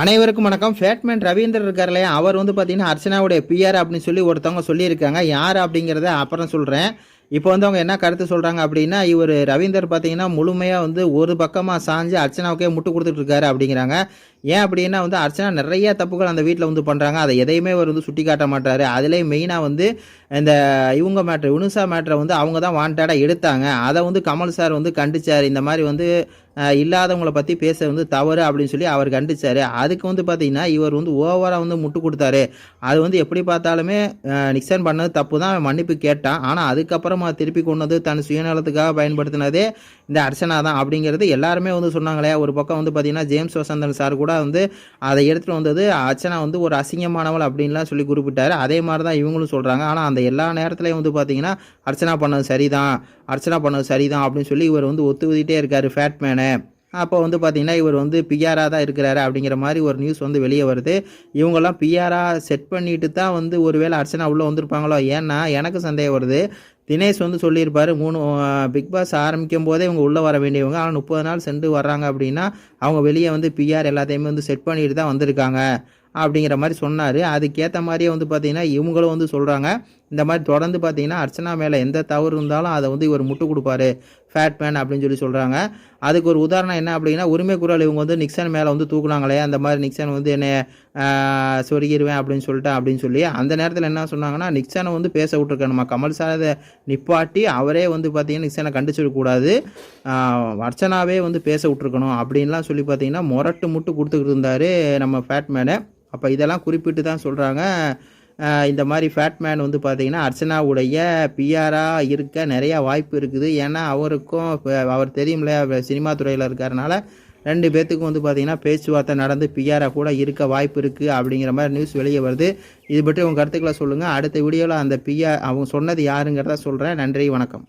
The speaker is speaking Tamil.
அனைவருக்கும் வணக்கம். ஃபேட்மேன் ரவீந்தர் இருக்கார் இல்லையா, அவர் வந்து பார்த்தீங்கன்னா அர்ச்சனாவுடைய பிஆர் அப்படின்னு சொல்லி ஒருத்தவங்க சொல்லியிருக்காங்க. யார் அப்படிங்கிறத அப்புறம் சொல்கிறேன். இப்போ வந்து அவங்க என்ன கருத்து சொல்கிறாங்க அப்படின்னா, இவர் ரவீந்தர் பார்த்தீங்கன்னா முழுமையாக வந்து ஒரு பக்கமாக சாஞ்சு அர்ச்சனாவுக்கே முட்டு கொடுத்துட்டு இருக்காரு அப்படிங்கிறாங்க. ஏன் அப்படின்னா வந்து அர்ச்சனா நிறைய தப்புகள் அந்த வீட்டில் வந்து பண்ணுறாங்க. அதை எதையுமே அவர் வந்து சுட்டி காட்ட மாட்டார். அதுலேயும் மெயினாக வந்து இந்த இவங்க மேட்ரு வினுசா மேட்ரை வந்து அவங்க தான் வாண்டடாக எடுத்தாங்க. அதை வந்து கமல் சார் வந்து கண்டிச்சார். இந்த மாதிரி வந்து இல்லாதவங்கள பற்றி பேச வந்து தவறு அப்படின்னு சொல்லி அவர் கண்டிச்சார். அதுக்கு வந்து பார்த்தீங்கன்னா இவர் வந்து ஓவராக வந்து முட்டு கொடுத்தாரு. அது வந்து எப்படி பார்த்தாலுமே நிக்சன் பண்ணது தப்பு தான், மன்னிப்பு கேட்டான். ஆனால் அதுக்கப்புறமா திருப்பி கொண்டது தன் சுயநலத்துக்காக பயன்படுத்தினதே இந்த அர்ச்சனா தான் அப்படிங்கிறது எல்லாருமே வந்து சொன்னாங்களே. ஒரு பக்கம் வந்து பார்த்தீங்கன்னா ஜேம்ஸ் வசந்தன் சார் கூட வந்து அதை எடுத்துகிட்டு வந்தது அர்ச்சனா வந்து ஒரு அசிங்கமானவள் அப்படின்லாம் சொல்லி குறிப்பிட்டார். அதே மாதிரி தான் இவங்களும் சொல்கிறாங்க. ஆனால் அந்த எல்லா நேரத்துலையும் வந்து பார்த்தீங்கன்னா அர்ச்சனா பண்ணது சரிதான், அர்ச்சனா பண்ணது சரிதான் அப்படின்னு சொல்லி இவர் வந்து ஒத்துக்கிட்டே இருக்கார் ஃபேட்மேனு. அப்போ வந்து பார்த்தீங்கன்னா இவர் வந்து பிஆராக தான் இருக்கிறாரு அப்படிங்கிற மாதிரி ஒரு நியூஸ் வந்து வெளியே வருது. இவங்கெல்லாம் பிஆராக செட் பண்ணிட்டு தான் வந்து ஒருவேளை அர்ச்சனா உள்ளே வந்திருப்பாங்களோ. ஏன்னா எனக்கு சந்தேகம் வருது. தினேஷ் வந்து சொல்லியிருப்பார், 3 பிக் பாஸ் ஆரம்பிக்கும் போதே இவங்க உள்ளே வர வேண்டியவங்க, ஆனால் 30 நாள் சென்று வர்றாங்க அப்படின்னா அவங்க வெளியே வந்து பிஆர் எல்லாத்தையுமே வந்து செட் பண்ணிட்டு தான் வந்திருக்காங்க அப்படிங்கிற மாதிரி சொன்னார். அதுக்கேற்ற மாதிரியே வந்து பார்த்திங்கன்னா இவங்களும் வந்து சொல்கிறாங்க. இந்த மாதிரி தொடர்ந்து பார்த்திங்கன்னா அர்ச்சனா மேலே எந்த தவறு இருந்தாலும் அதை வந்து இவர் முட்டு கொடுப்பாரு ஃபேட்மேன் அப்படின்னு சொல்லி சொல்கிறாங்க. அதுக்கு ஒரு உதாரணம் என்ன அப்படின்னா, உரிமை குரல் இவங்க வந்து நிக்சன் மேலே வந்து தூக்குனாங்களே, அந்த மாதிரி நிக்சன் வந்து என்னை சொருகிடுவேன் அப்படின்னு சொல்லி அந்த நேரத்தில் என்ன சொன்னாங்கன்னா, நிக்சனை வந்து பேச விட்டுருக்கணுமா, கமல் சார் அதை நிப்பாட்டி அவரே வந்து பார்த்திங்கன்னா நிக்சனை கண்டிச்சிடக்கூடாது, அர்ச்சனாவே வந்து பேச விட்டுருக்கணும் அப்படின்லாம் சொல்லி பார்த்திங்கன்னா முரட்டு முட்டு கொடுத்துக்கிட்டு இருந்தார் நம்ம ஃபேட்மேனை. அப்போ இதெல்லாம் குறிப்பிட்டு தான் சொல்கிறாங்க. இந்த மாதிரி ஃபேட்மேன் வந்து பார்த்திங்கன்னா அர்ச்சனாவுடைய பிஆராக இருக்க நிறையா வாய்ப்பு இருக்குது. ஏன்னா அவருக்கும் அவர் தெரியும்ல சினிமா துறையில் இருக்கிறனால 2 பேர்த்துக்கும் வந்து பார்த்திங்கன்னா பேச்சுவார்த்தை நடந்து பிஆராக கூட இருக்க வாய்ப்பு இருக்குது அப்படிங்கிற மாதிரி நியூஸ் வெளியே வருது. இது பற்றி உங்கள் கருத்துக்களை சொல்லுங்கள். அடுத்த வீடியோவில் அந்த பிஆர் அவங்க சொன்னது யாருங்கிறத சொல்கிறேன். நன்றி, வணக்கம்.